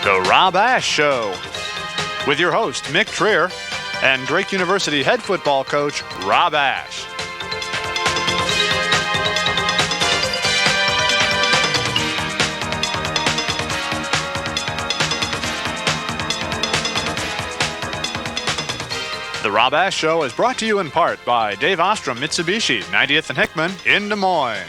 The Rob Ash Show with your host, Mick Trier, and Drake University head football coach, Rob Ash. The Rob Ash Show is brought to you in part by Dave Ostrom, Mitsubishi, 90th and Hickman in Des Moines.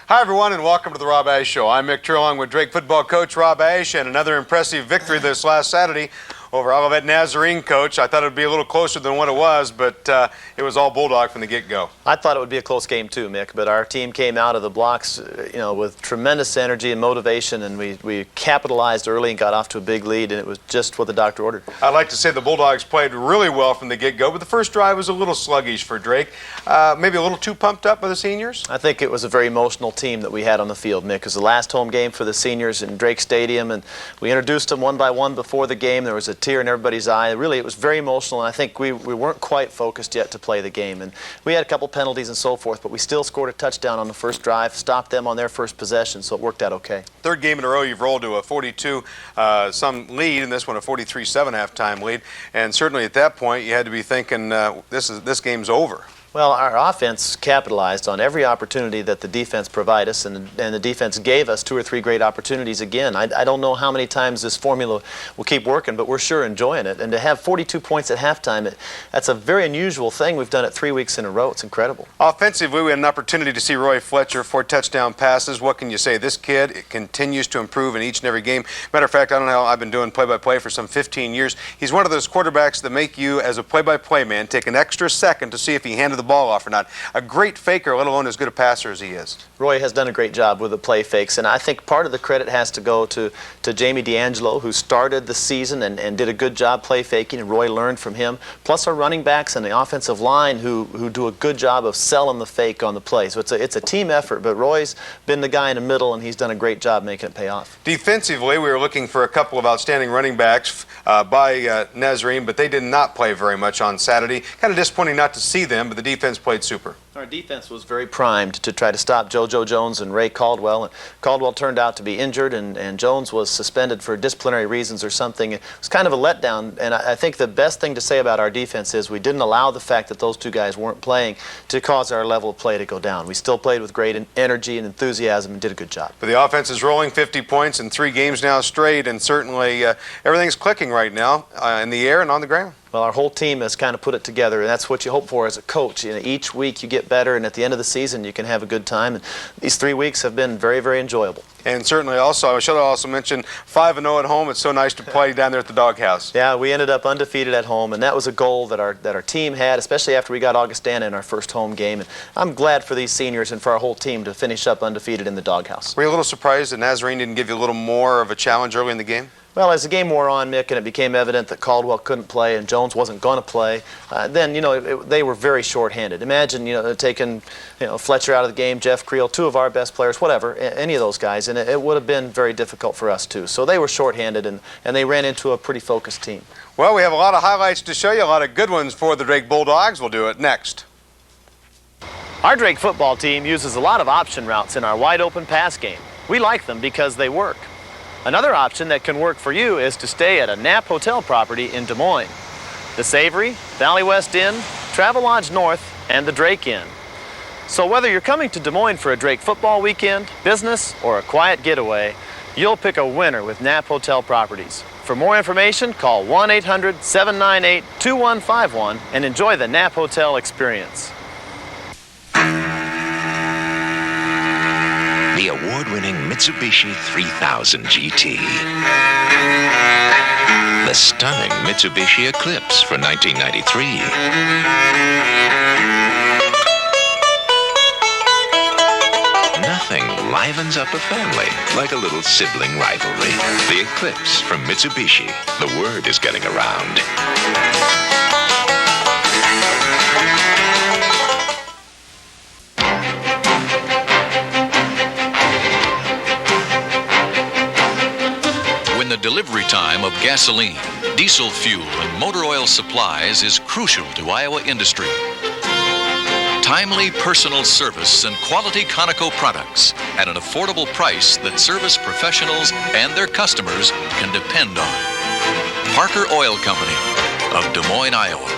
Hi, everyone, and welcome to the Rob Ash Show. I'm Mick Trier, along with Drake football coach Rob Ash, and another impressive victory this last Saturday over Olivet Nazarene, coach. I thought it would be a little closer than what it was, but it was all Bulldog from the get-go. I thought it would be a close game too, Mick, but our team came out of the blocks, with tremendous energy and motivation, and we capitalized early and got off to a big lead, and it was just what the doctor ordered. I'd like to say the Bulldogs played really well from the get-go, but the first drive was a little sluggish for Drake. Maybe a little too pumped up by the seniors? I think it was a very emotional team that we had on the field, Mick. It was the last home game for the seniors in Drake Stadium, and we introduced them one by one before the game. There was a tear in everybody's eye. Really, it was very emotional, and I think we weren't quite focused yet to play the game. And we had a couple penalties and so forth, but we still scored a touchdown on the first drive, stopped them on their first possession, so it worked out okay. Third game in a row, you've rolled to a 42-some lead, and this one a 43-7 halftime lead. And certainly at that point, you had to be thinking, this game's over. Well, our offense capitalized on every opportunity that the defense provided us, and the defense gave us 2 or 3 great opportunities again. I don't know how many times this formula will keep working, but we're sure enjoying it. And to have 42 points at halftime, that's a very unusual thing. We've done it 3 weeks in a row. It's incredible. Offensively, we had an opportunity to see Roy Fletcher 4 touchdown passes. What can you say? This kid continues to improve in each and every game. Matter of fact, I don't know how I've been doing play-by-play for some 15 years. He's one of those quarterbacks that make you, as a play-by-play man, take an extra second to see if he handed the ball off or not. A great faker, let alone as good a passer as he is. Roy has done a great job with the play fakes, and I think part of the credit has to go to Jamie D'Angelo, who started the season and did a good job play faking, and Roy learned from him, plus our running backs and the offensive line who do a good job of selling the fake on the play. So it's a team effort, but Roy's been the guy in the middle, and he's done a great job making it pay off. Defensively, we were looking for a couple of outstanding running backs by Nazarene, but they did not play very much on Saturday. Kind of disappointing not to see them, but the defense played super. Our defense was very primed to try to stop JoJo Jones and Ray Caldwell. And Caldwell turned out to be injured, and Jones was suspended for disciplinary reasons or something. It was kind of a letdown, and I think the best thing to say about our defense is we didn't allow the fact that those 2 guys weren't playing to cause our level of play to go down. We still played with great energy and enthusiasm and did a good job. But the offense is rolling 50 points in 3 games now straight, and certainly everything's clicking right now in the air and on the ground. Well, our whole team has kind of put it together, and that's what you hope for as a coach. Each week you get better, and at the end of the season you can have a good time. And these 3 weeks have been very, very enjoyable. And certainly also, I should also mention 5-0 at home. It's so nice to play down there at the doghouse. Yeah, we ended up undefeated at home, and that was a goal that our team had, especially after we got Augustana in our first home game. And I'm glad for these seniors and for our whole team to finish up undefeated in the doghouse. Were you a little surprised that Nazarene didn't give you a little more of a challenge early in the game? Well, as the game wore on, Mick, and it became evident that Caldwell couldn't play and Jones wasn't going to play, then, they were very short-handed. Imagine, taking, Fletcher out of the game, Jeff Creel, 2 of our best players, whatever, any of those guys, and it would have been very difficult for us, too. So they were short-handed, and they ran into a pretty focused team. Well, we have a lot of highlights to show you, a lot of good ones for the Drake Bulldogs. We'll do it next. Our Drake football team uses a lot of option routes in our wide-open pass game. We like them because they work. Another option that can work for you is to stay at a Knapp Hotel property in Des Moines. The Savory, Valley West Inn, Travelodge North, and the Drake Inn. So whether you're coming to Des Moines for a Drake football weekend, business, or a quiet getaway, you'll pick a winner with Knapp Hotel properties. For more information, call 1-800-798-2151 and enjoy the Knapp Hotel experience. The award-winning Mitsubishi 3000 GT. The stunning Mitsubishi Eclipse for 1993. Nothing livens up a family like a little sibling rivalry. The Eclipse from Mitsubishi. The word is getting around. When the delivery time of gasoline, diesel fuel, and motor oil supplies is crucial to Iowa industry, timely personal service and quality Conoco products at an affordable price that service professionals and their customers can depend on. Parker Oil Company of Des Moines, Iowa.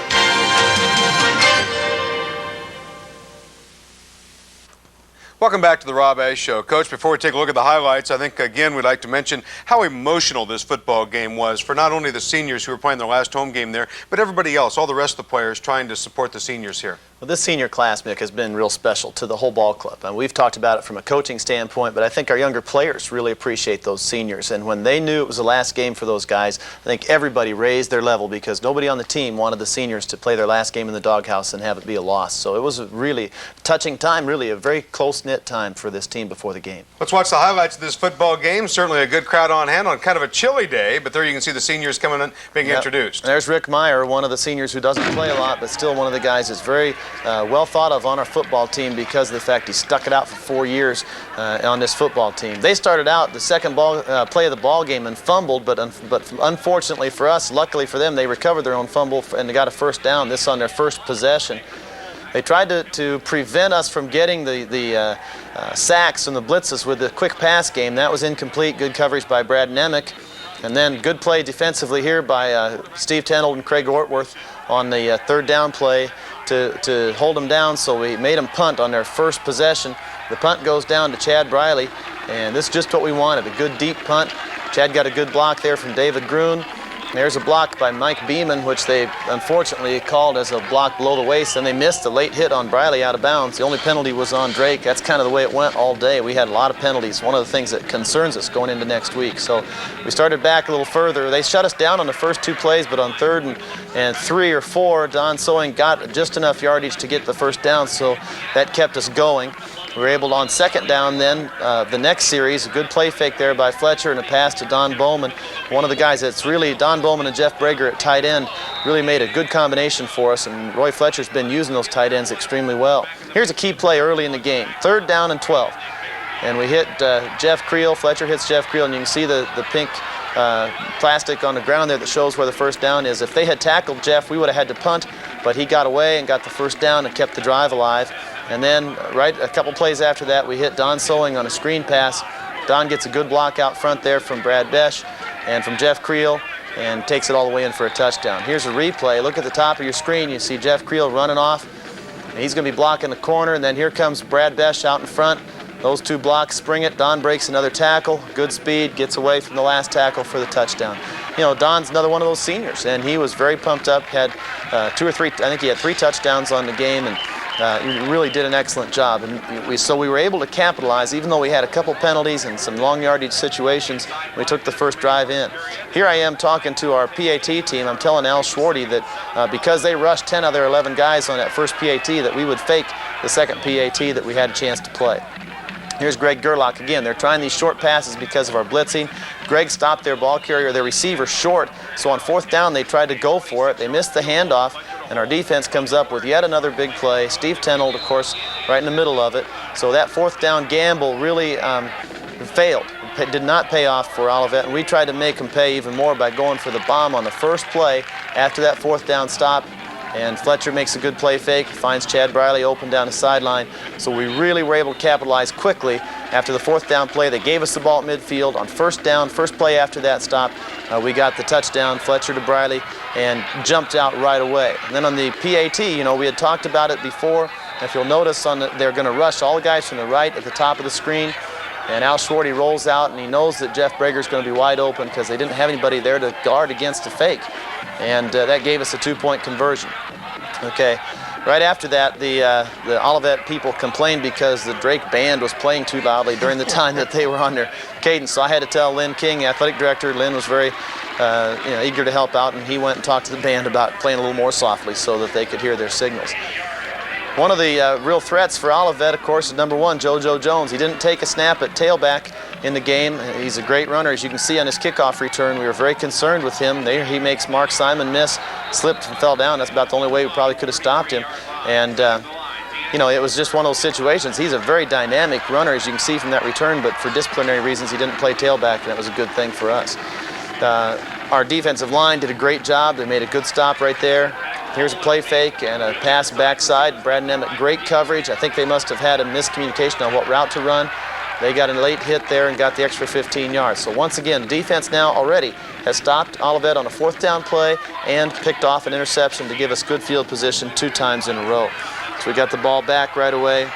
Welcome back to the Rob Ash Show. Coach, before we take a look at the highlights, I think, again, we'd like to mention how emotional this football game was for not only the seniors who were playing their last home game there, but everybody else, all the rest of the players trying to support the seniors here. Well, this senior class, Mick, has been real special to the whole ball club. And we've talked about it from a coaching standpoint, but I think our younger players really appreciate those seniors. And when they knew it was the last game for those guys, I think everybody raised their level because nobody on the team wanted the seniors to play their last game in the doghouse and have it be a loss. So it was a really touching time, really a very close-knit time for this team before the game. Let's watch the highlights of this football game. Certainly a good crowd on hand on kind of a chilly day, but there you can see the seniors coming in, being introduced. There's Rick Meyer, one of the seniors who doesn't play a lot, but still one of the guys that's very well thought of on our football team because of the fact he stuck it out for 4 years on this football team. They started out the second play of the ball game and fumbled, but unfortunately for us, luckily for them, they recovered their own fumble and they got a first down, this on their first possession. They tried to prevent us from getting the sacks and the blitzes with the quick pass game. That was incomplete. Good coverage by Brad Nemick. And then good play defensively here by Steve Tenold and Craig Ortworth on the third down play to hold them down. So we made them punt on their first possession. The punt goes down to Chad Briley, and this is just what we wanted, a good deep punt. Chad got a good block there from David Gruen. There's a block by Mike Beeman, which they unfortunately called as a block below the waist, and they missed a late hit on Briley out of bounds. The only penalty was on Drake. That's kind of the way it went all day. We had a lot of penalties, one of the things that concerns us going into next week. So we started back a little further. They shut us down on the first two plays, but on third and 3 or 4, Don Sowing got just enough yardage to get the first down, so that kept us going. We were able to, on second down then, the next series, a good play fake there by Fletcher and a pass to Don Bowman. One of the guys that's really, Don Bowman and Jeff Brager at tight end, really made a good combination for us, and Roy Fletcher's been using those tight ends extremely well. Here's a key play early in the game, 3rd down and 12. And we hit Jeff Creel, Fletcher hits Jeff Creel, and you can see the pink plastic on the ground there that shows where the first down is. If they had tackled Jeff, we would have had to punt, but he got away and got the first down and kept the drive alive. And then right a couple plays after that, we hit Don Sowing on a screen pass. Don gets a good block out front there from Brad Besh and from Jeff Creel and takes it all the way in for a touchdown. Here's a replay. Look at the top of your screen. You see Jeff Creel running off. And he's going to be blocking the corner, and then here comes Brad Besh out in front. Those two blocks spring it. Don breaks another tackle. Good speed, gets away from the last tackle for the touchdown. You know, Don's another one of those seniors, and he was very pumped up, had 2 or 3, I think he had 3 touchdowns on the game, and he really did an excellent job. And so we were able to capitalize, even though we had a couple penalties and some long yardage situations. We took the first drive in. Here I am talking to our PAT team. I'm telling Al Schwarty that because they rushed 10 of their 11 guys on that first PAT, that we would fake the second PAT that we had a chance to play. Here's Greg Gerlach again. They're trying these short passes because of our blitzing. Greg stopped their ball carrier, their receiver, short. So on 4th down, they tried to go for it. They missed the handoff, and our defense comes up with yet another big play. Steve Tenold, of course, right in the middle of it. So that 4th down gamble really failed. It did not pay off for Olivet, and we tried to make them pay even more by going for the bomb on the first play after that 4th down stop. And Fletcher makes a good play fake, finds Chad Briley open down the sideline. So we really were able to capitalize quickly after the 4th down play. They gave us the ball at midfield. On 1st down, first play after that stop, we got the touchdown, Fletcher to Briley, and jumped out right away. And then on the PAT, you know, we had talked about it before. If you'll notice, they're going to rush all the guys from the right at the top of the screen. And Al Schwarty rolls out, and he knows that Jeff Brager's going to be wide open because they didn't have anybody there to guard against the fake. And that gave us a 2-point conversion. Okay, right after that, the Olivet people complained because the Drake band was playing too loudly during the time that they were on their cadence. So I had to tell Lynn King, the athletic director. Lynn was very eager to help out, and he went and talked to the band about playing a little more softly so that they could hear their signals. One of the real threats for Olivet, of course, is number 1, JoJo Jones. He didn't take a snap at tailback in the game. He's a great runner. As you can see on his kickoff return, we were very concerned with him. There he makes Mark Simon miss, slipped and fell down. That's about the only way we probably could have stopped him. And, you know, it was just one of those situations. He's a very dynamic runner, as you can see from that return, but for disciplinary reasons, he didn't play tailback, and that was a good thing for us. Our defensive line did a great job. They made a good stop right there. Here's a play fake and a pass backside. Brad and Emmett, great coverage. I think they must have had a miscommunication on what route to run. They got a late hit there and got the extra 15 yards. So once again, the defense now already has stopped Olivet on a 4th down play and picked off an interception to give us good field position 2 times in a row. So we got the ball back right away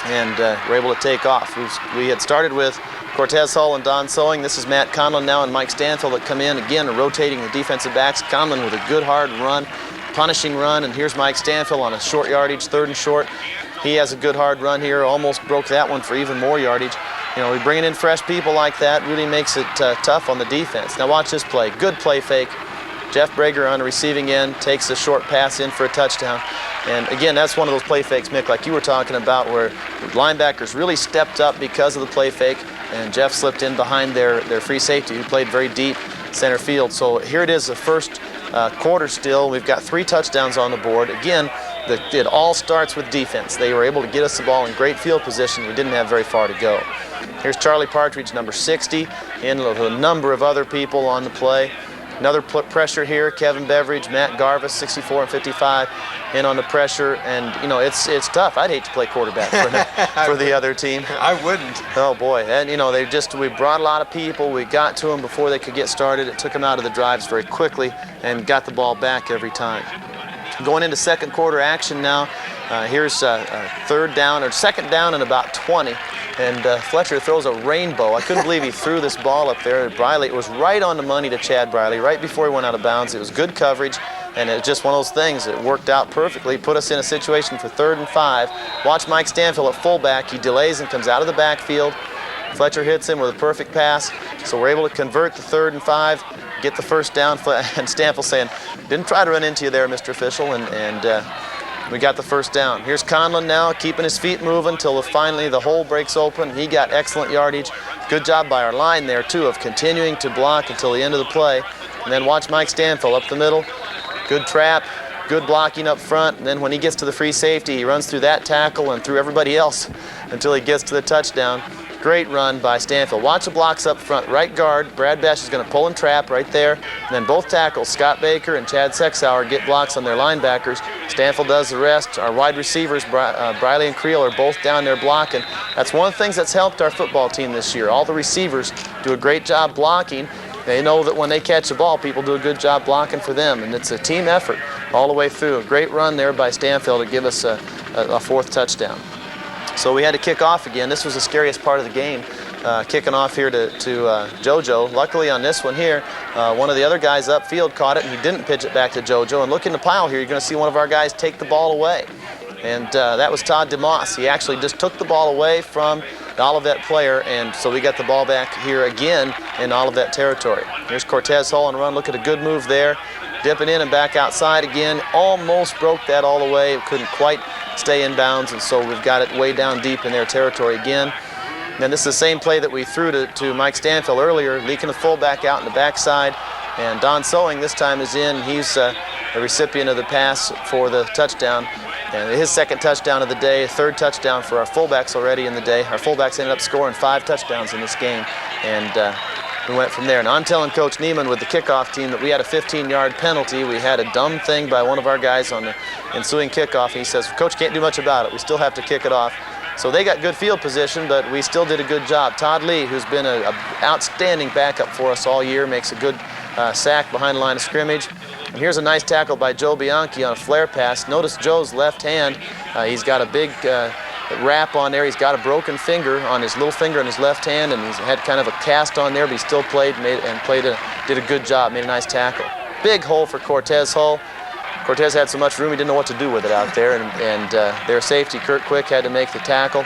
and we're able to take off. We had started with Cortez Hull and Don Sowing. This is Matt Conlon now and Mike Stanfield that come in again, rotating the defensive backs. Conlon with a good hard run, punishing run, and here's Mike Stanfield on a short yardage, 3rd and short. He has a good hard run here, almost broke that one for even more yardage. You know, we bringing in fresh people like that really makes it tough on the defense. Now watch this play, good play fake. Jeff Brager on the receiving end takes a short pass in for a touchdown. And again, that's one of those play fakes, Mick, like you were talking about, where linebackers really stepped up because of the play fake, and Jeff slipped in behind their free safety, who played very deep center field. So here it is, the first quarter still. We've got 3 touchdowns on the board. Again, it all starts with defense. They were able to get us the ball in great field position. We didn't have very far to go. Here's Charlie Partridge, number 60, in with a number of other people on the play. Another pressure here, Kevin Beveridge, Matt Garvis, 64 and 55, in on the pressure. And, you know, it's tough. I'd hate to play quarterback for the other team. I wouldn't. Oh, boy. And, you know, we brought a lot of people. We got to them before they could get started. It took them out of the drives very quickly and got the ball back every time. Going into second quarter action now. Here's 3rd down, or 2nd down and about 20. And Fletcher throws a rainbow. I couldn't believe he threw this ball up there. Briley, it was right on the money to Chad Briley, right before he went out of bounds. It was good coverage, and it was just one of those things. It worked out perfectly, put us in a situation for 3rd and 5. Watch Mike Stanfield at fullback. He delays and comes out of the backfield. Fletcher hits him with a perfect pass, so we're able to convert the 3rd and 5, get the first down, and Stanfield saying, "Didn't try to run into you there, Mr. Official," and we got the first down. Here's Conlon now, keeping his feet moving till finally the hole breaks open. He got excellent yardage. Good job by our line there, too, of continuing to block until the end of the play. And then watch Mike Stanfield up the middle. Good trap, good blocking up front. And then when he gets to the free safety, he runs through that tackle and through everybody else until he gets to the touchdown. Great run by Stanfield. Watch the blocks up front. Right guard, Brad Bash is going to pull and trap right there. And then both tackles, Scott Baker and Chad Sexauer, get blocks on their linebackers. Stanfield does the rest. Our wide receivers, Briley and Creel, are both down there blocking. That's one of the things that's helped our football team this year. All the receivers do a great job blocking. They know that when they catch the ball, people do a good job blocking for them. And it's a team effort all the way through. A great run there by Stanfield to give us a 4th touchdown. So we had to kick off again. This was the scariest part of the game, kicking off here to JoJo. Luckily on this one here, one of the other guys upfield caught it, and he didn't pitch it back to JoJo. And look in the pile here, you're going to see one of our guys take the ball away. And that was Todd DeMoss. He actually just took the ball away from the Olivet player, and so we got the ball back here again in Olivet territory. Here's Cortez Hull on the run. Look at a good move there. Dipping in and back outside again. Almost broke that all the way. Couldn't quite stay in bounds, and so we've got it way down deep in their territory again. And this is the same play that we threw to Mike Stanfield earlier, leaking the fullback out in the backside. And Don Sowing this time is in. He's the recipient of the pass for the touchdown. And his 2nd touchdown of the day, 3rd touchdown for our fullbacks already in the day. Our fullbacks ended up scoring 5 touchdowns in this game. And we went from there. And I'm telling Coach Neiman with the kickoff team that we had a 15-yard penalty. We had a dumb thing by one of our guys on the ensuing kickoff. He says, "Coach, can't do much about it. We still have to kick it off." So they got good field position, but we still did a good job. Todd Lee, who's been an outstanding backup for us all year, makes a good sack behind the line of scrimmage. And here's a nice tackle by Joe Bianchi on a flare pass. Notice Joe's left hand. He's got a big wrap on there. He's got a broken finger on his little finger on his left hand, and he's had kind of a cast on there, but he still played, did a good job, made a nice tackle. Big hole for Cortez Hull. Cortez had so much room he didn't know what to do with it out there, and their safety, Kurt Quick, had to make the tackle.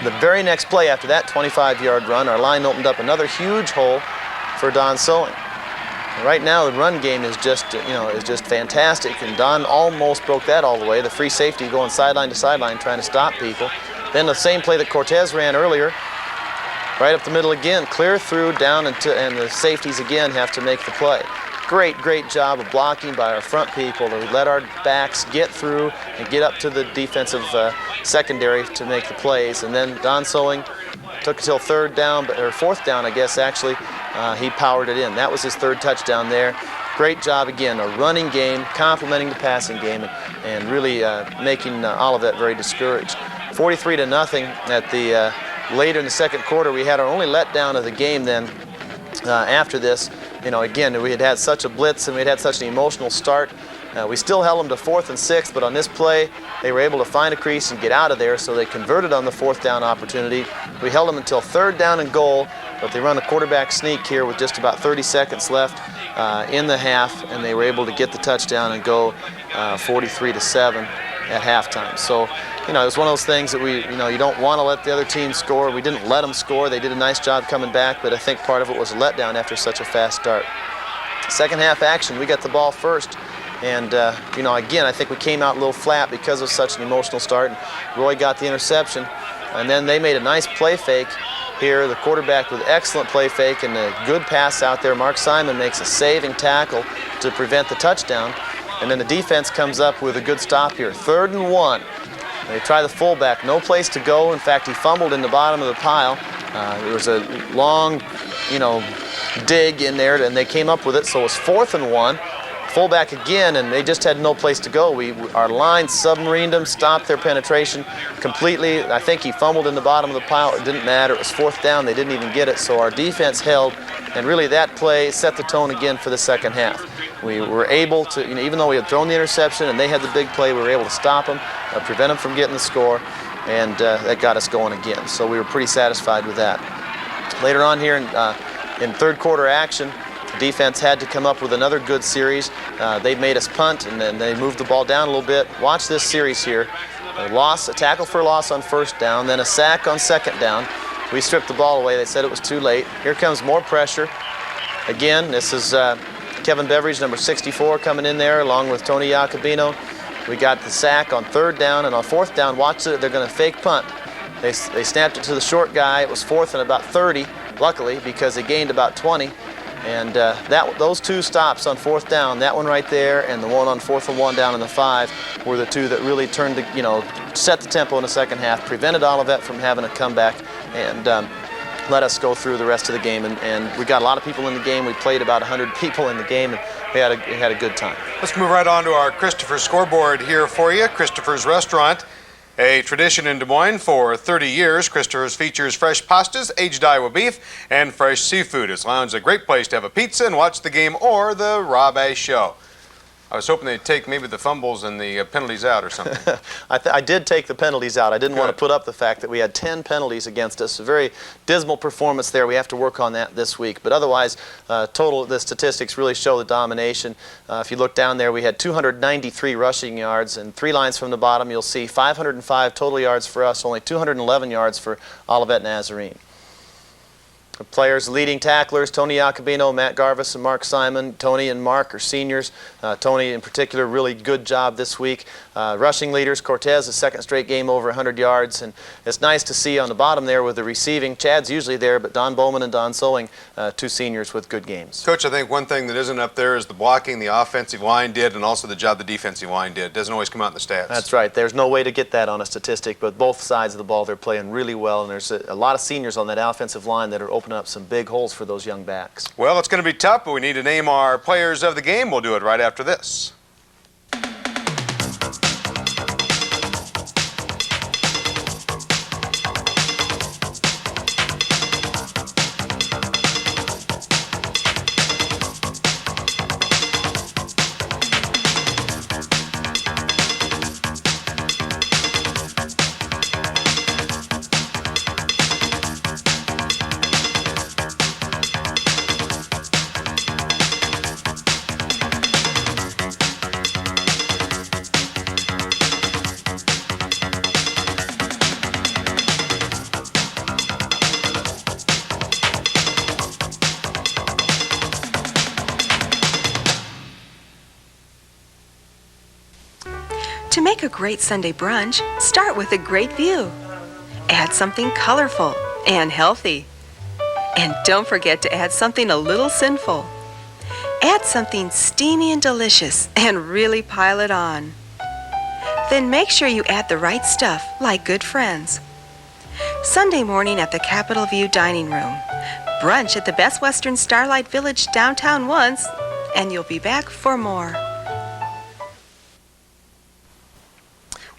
The very next play after that 25-yard run, our line opened up another huge hole for Don Sowing. Right now, the run game is just fantastic, and Don almost broke that all the way. The free safety going sideline to sideline trying to stop people. Then the same play that Cortez ran earlier, right up the middle again, clear through, down, and the safeties again have to make the play. Great job of blocking by our front people to let our backs get through and get up to the defensive secondary to make the plays. And then Don Sowing took until 3rd down, or 4th down, I guess, actually. He powered it in. That was his 3rd touchdown there. great job again, a running game, complementing the passing game, and really making Olivet very discouraged. 43-0 at the later in the second quarter. We had our only letdown of the game then. After this, again, we had such a blitz and we had such an emotional start. We still held them to 4th and 6, but on this play, they were able to find a crease and get out of there, so they converted on the 4th down opportunity. We held them until 3rd down and goal, but they run a quarterback sneak here with just about 30 seconds left in the half, and they were able to get the touchdown and go 43-7 at halftime. So, it was one of those things that you don't want to let the other team score. We didn't let them score. They did a nice job coming back, but I think part of it was a letdown after such a fast start. Second half action, we got the ball first. And, again, I think we came out a little flat because of such an emotional start. And Roy got the interception. And then they made a nice play fake here. The quarterback with excellent play fake and a good pass out there. Mark Simon makes a saving tackle to prevent the touchdown. And then the defense comes up with a good stop here. 3rd and 1. They try the fullback, no place to go. In fact, he fumbled in the bottom of the pile. There was a long, dig in there, and they came up with it. So it was 4th and 1. Fullback again, and they just had no place to go. Our line submarined them, stopped their penetration completely. I think he fumbled in the bottom of the pile. It didn't matter. It was 4th down. They didn't even get it. So our defense held, and really that play set the tone again for the second half. We were able to, even though we had thrown the interception and they had the big play, we were able to stop them, prevent them from getting the score, and that got us going again. So we were pretty satisfied with that. Later on here in third quarter action, the defense had to come up with another good series. They made us punt, and then they moved the ball down a little bit. Watch this series here. A tackle for a loss on 1st down, then a sack on 2nd down. We stripped the ball away. They said it was too late. Here comes more pressure. Again, this is Kevin Beveridge, number 64, coming in there along with Tony Iacobino. We got the sack on 3rd down, and on 4th down, watch it, they're going to fake punt. They snapped it to the short guy. It was 4th and about 30, luckily, because they gained about 20. And those two stops on 4th down, that one right there and the one on 4th and 1 down in the 5, were the two that really turned set the tempo in the second half, prevented Olivet from having a comeback, and let us go through the rest of the game. And we got a lot of people in the game. We played about 100 people in the game, and we had a good time. Let's move right on to our Christopher scoreboard here for you. Christopher's Restaurant, a tradition in Des Moines for 30 years. Christopher's features fresh pastas, aged Iowa beef, and fresh seafood. His lounge is a great place to have a pizza and watch the game or the Rob Ash Show. I was hoping they'd take maybe the fumbles and the penalties out or something. I did take the penalties out. I didn't want to put up the fact that we had 10 penalties against us. A very dismal performance there. We have to work on that this week. But otherwise, the statistics really show the domination. If you look down there, we had 293 rushing yards, and 3 lines from the bottom, you'll see 505 total yards for us, only 211 yards for Olivet Nazarene. The players, leading tacklers, Tony Iacobino, Matt Garvis, and Mark Simon. Tony and Mark are seniors. Tony, in particular, really good job this week. Rushing leaders, Cortez, a second straight game over 100 yards. And it's nice to see on the bottom there with the receiving. Chad's usually there, but Don Bowman and Don Sowing, 2 seniors with good games. Coach, I think one thing that isn't up there is the blocking the offensive line did, and also the job the defensive line did. It doesn't always come out in the stats. That's right. There's no way to get that on a statistic, but both sides of the ball, they're playing really well, and there's a lot of seniors on that offensive line that are opening up some big holes for those young backs. Well, it's going to be tough, but we need to name our players of the game. We'll do it right after this. To make a great Sunday brunch, start with a great view. Add something colorful and healthy. And don't forget to add something a little sinful. Add something steamy and delicious and really pile it on. Then make sure you add the right stuff like good friends. Sunday morning at the Capitol View Dining Room. Brunch at the Best Western Starlight Village downtown once and you'll be back for more.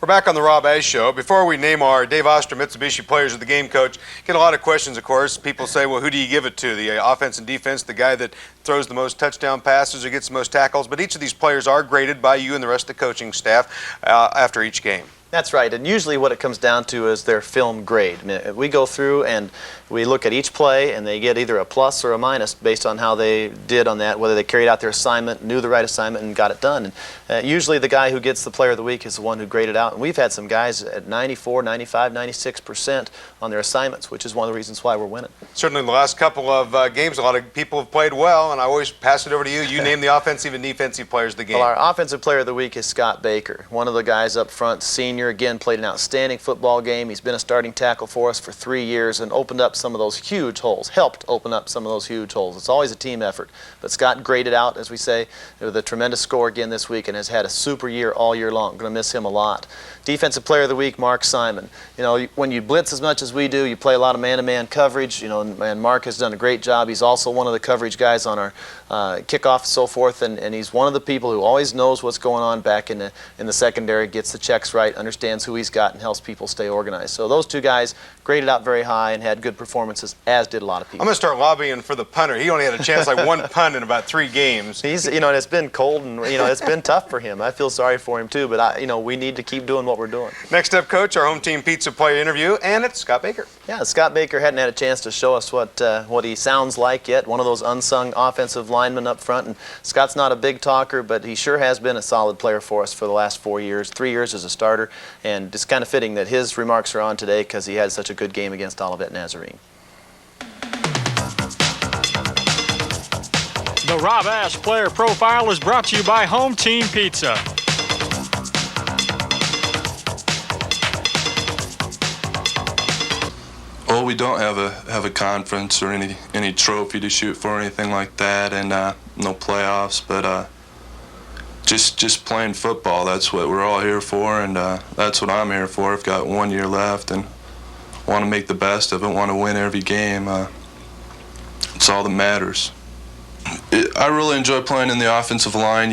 We're back on the Rob Ash Show. Before we name our Dave Oster Mitsubishi players of the game, Coach, get a lot of questions, of course. People say, well, who do you give it to? The offense and defense, the guy that throws the most touchdown passes or gets the most tackles. But each of these players are graded by you and the rest of the coaching staff after each game. That's right, and usually what it comes down to is their film grade. I mean, we go through and we look at each play, and they get either a plus or a minus based on how they did on that, whether they carried out their assignment, knew the right assignment, and got it done. And usually the guy who gets the player of the week is the one who graded out. And we've had some guys at 94, 95, 96% on their assignments, which is one of the reasons why we're winning. Certainly in the last couple of games, a lot of people have played well, and I always pass it over to you. You name the offensive and defensive players of the game. Well, our offensive player of the week is Scott Baker, one of the guys up front, senior, again, played an outstanding football game. He's been a starting tackle for us for 3 years and opened up some of those huge holes, helped open up some of those huge holes. It's always a team effort. But Scott graded out, as we say, with a tremendous score again this week and has had a super year all year long. Going to miss him a lot. Defensive player of the week, Mark Simon. You know, when you blitz as much as we do, you play a lot of man-to-man coverage, you know, and Mark has done a great job. He's also one of the coverage guys on our kickoff and so forth, and he's one of the people who always knows what's going on back in the secondary, gets the checks right, understands who he's got, and helps people stay organized. So those two guys graded out very high and had good performances, as did a lot of people. I'm going to start lobbying for the punter. He only had a chance like one punt in about 3 games. He's, you know, and it's been cold and, you know, it's been tough for him. I feel sorry for him too, but you know, we need to keep doing what we're doing. Next up, Coach, our home team pizza player interview, and it's Scott Baker. Yeah, Scott Baker hadn't had a chance to show us what he sounds like yet. One of those unsung offensive linemen up front, and Scott's not a big talker, but he sure has been a solid player for us for the last 4 years, 3 years as a starter, and it's kind of fitting that his remarks are on today because he had such a good game against Olivet Nazarene. The Rob Ash Player Profile is brought to you by Home Team Pizza. Well, we don't have a conference or any trophy to shoot for or anything like that, and no playoffs. But just playing football, that's what we're all here for, and that's what I'm here for. I've got 1 year left, and want to make the best of it. Want to win every game. It's all that matters. I really enjoy playing in the offensive line.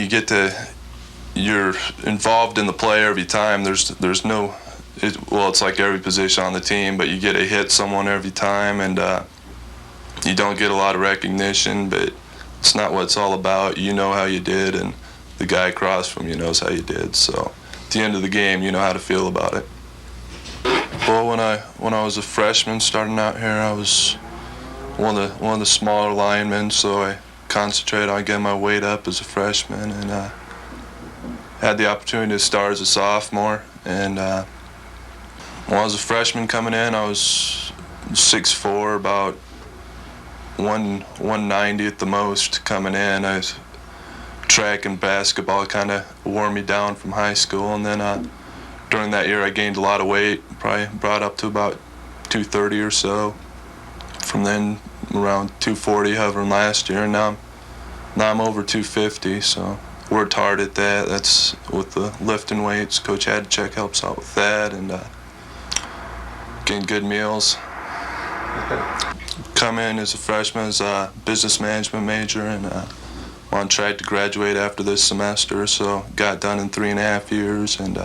You're involved in the play every time. There's no. Well, it's like every position on the team, but you get to hit someone every time, and you don't get a lot of recognition, but it's not what it's all about. You know how you did, and the guy across from you knows how you did. So at the end of the game, you know how to feel about it. Well, when I was a freshman starting out here, I was one of the smaller linemen, so I concentrated on getting my weight up as a freshman, and had the opportunity to start as a sophomore. And when I was a freshman coming in, I was 6'4", about 190 at the most coming in. Track and basketball kind of wore me down from high school, and then during that year I gained a lot of weight, probably brought up to about 230 or so. From then around 240 hovering last year, and now I'm over 250, so worked hard at that. That's with the lifting weights. Coach Hadchek helps out with that, and getting good meals. Come in as a freshman as a business management major, and on track to graduate after this semester, so got done in 3.5 years, and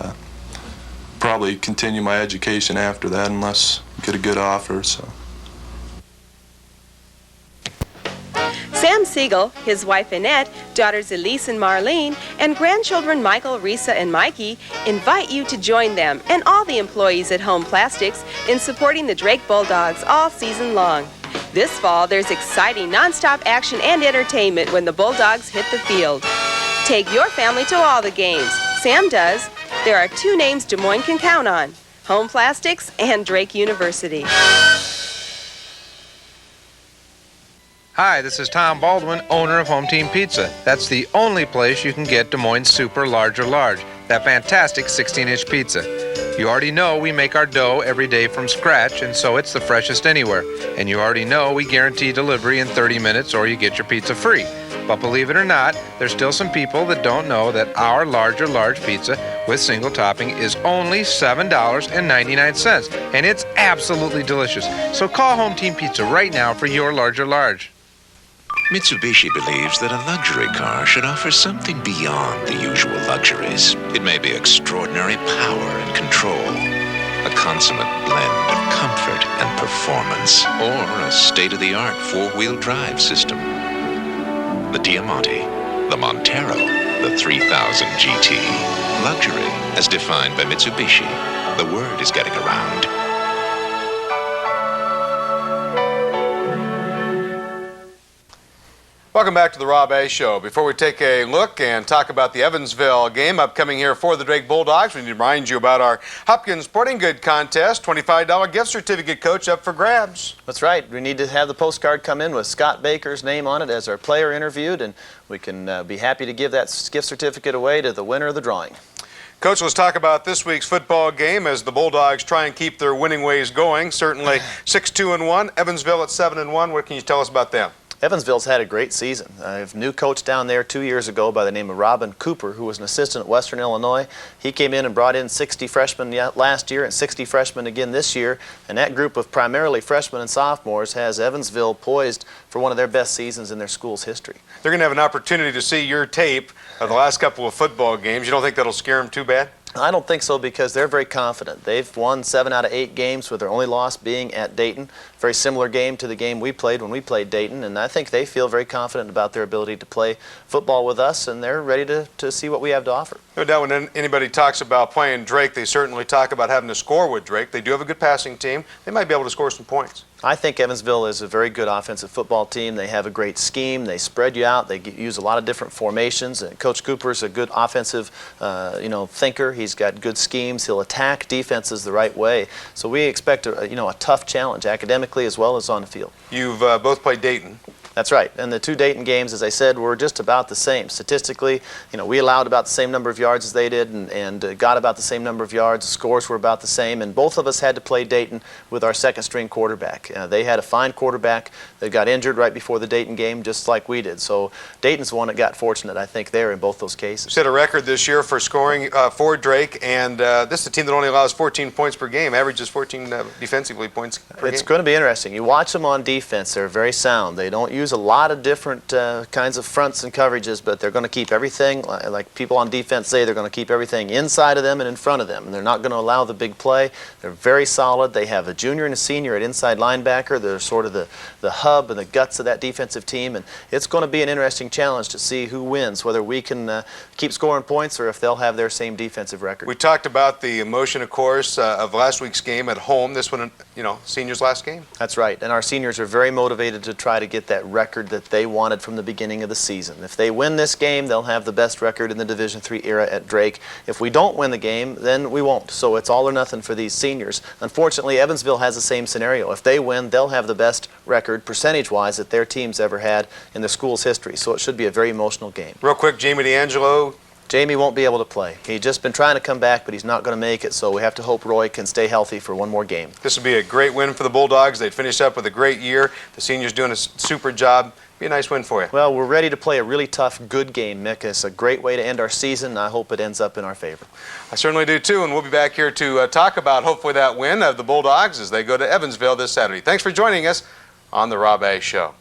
probably continue my education after that unless I get a good offer. So. Sam Siegel, his wife Annette, daughters Elise and Marlene, and grandchildren Michael, Risa, and Mikey invite you to join them and all the employees at Home Plastics in supporting the Drake Bulldogs all season long. This fall, there's exciting nonstop action and entertainment when the Bulldogs hit the field. Take your family to all the games. Sam does. There are 2 names Des Moines can count on: Home Plastics and Drake University. Hi, this is Tom Baldwin, owner of Home Team Pizza. That's the only place you can get Des Moines Super Large or Large, that fantastic 16-inch pizza. You already know we make our dough every day from scratch, and so it's the freshest anywhere. And you already know we guarantee delivery in 30 minutes or you get your pizza free. But believe it or not, there's still some people that don't know that our larger large pizza with single topping is only $7.99, and it's absolutely delicious. So call Home Team Pizza right now for your larger large. Mitsubishi believes that a luxury car should offer something beyond the usual luxuries. It may be extraordinary power and control, a consummate blend of comfort and performance, or a state-of-the-art four-wheel drive system. The Diamante, the Montero, the 3000 GT. Luxury, as defined by Mitsubishi. The word is getting around. Welcome back to the Rob A. Show. Before we take a look and talk about the Evansville game upcoming here for the Drake Bulldogs, we need to remind you about our Hopkins Sporting Good Contest. $25 gift certificate, Coach, up for grabs. That's right. We need to have the postcard come in with Scott Baker's name on it as our player interviewed, and we can be happy to give that gift certificate away to the winner of the drawing. Coach, let's talk about this week's football game as the Bulldogs try and keep their winning ways going. Certainly 6-2-1, Evansville at 7-1. What can you tell us about them? Evansville's had a great season. I have a new coach down there 2 years ago by the name of Robin Cooper, who was an assistant at Western Illinois. He came in and brought in 60 freshmen last year and 60 freshmen again this year. And that group of primarily freshmen and sophomores has Evansville poised for one of their best seasons in their school's history. They're going to have an opportunity to see your tape of the last couple of football games. You don't think that'll scare them too bad? I don't think so, because they're very confident. They've won 7 out of 8 games, with their only loss being at Dayton. Very similar game to the game we played when we played Dayton, and I think they feel very confident about their ability to play football with us, and they're ready to see what we have to offer. No doubt when anybody talks about playing Drake, they certainly talk about having to score with Drake. They do have a good passing team. They might be able to score some points. I think Evansville is a very good offensive football team. They have a great scheme. They spread you out. They use a lot of different formations. And Coach Cooper's a good offensive thinker. He's got good schemes. He'll attack defenses the right way. So we expect a tough challenge academically as well as on the field. You've both played Dayton. That's right. And the 2 Dayton games, as I said, were just about the same. Statistically, we allowed about the same number of yards as they did and got about the same number of yards. The scores were about the same, and both of us had to play Dayton with our second-string quarterback. They had a fine quarterback that got injured right before the Dayton game, just like we did. So Dayton's the one that got fortunate, I think, there in both those cases. Set a record this year for scoring for Drake, and this is a team that only allows 14 points per game, averages 14 defensively points per game. It's going to be interesting. You watch them on defense. They're very sound. They don't use a lot of different kinds of fronts and coverages, but they're going to keep everything, like people on defense say, they're going to keep everything inside of them and in front of them. And they're not going to allow the big play. They're very solid. They have a junior and a senior at inside linebacker. They're sort of the hub and the guts of that defensive team. And it's going to be an interesting challenge to see who wins, whether we can keep scoring points or if they'll have their same defensive record. We talked about the emotion, of course, of last week's game at home. This one, seniors' last game. That's right. And our seniors are very motivated to try to get that record that they wanted from the beginning of the season. If they win this game, they'll have the best record in the Division III era at Drake. If we don't win the game, then we won't. So it's all or nothing for these seniors. Unfortunately, Evansville has the same scenario. If they win, they'll have the best record percentage-wise that their team's ever had in the school's history. So it should be a very emotional game. Real quick, Jamie D'Angelo. Jamie won't be able to play. He's just been trying to come back, but he's not going to make it, so we have to hope Roy can stay healthy for one more game. This would be a great win for the Bulldogs. They'd finish up with a great year. The seniors doing a super job. Be a nice win for you. Well, we're ready to play a really tough, good game, Mick. It's a great way to end our season, and I hope it ends up in our favor. I certainly do, too, and we'll be back here to talk about, hopefully, that win of the Bulldogs as they go to Evansville this Saturday. Thanks for joining us on the Rob A. Show.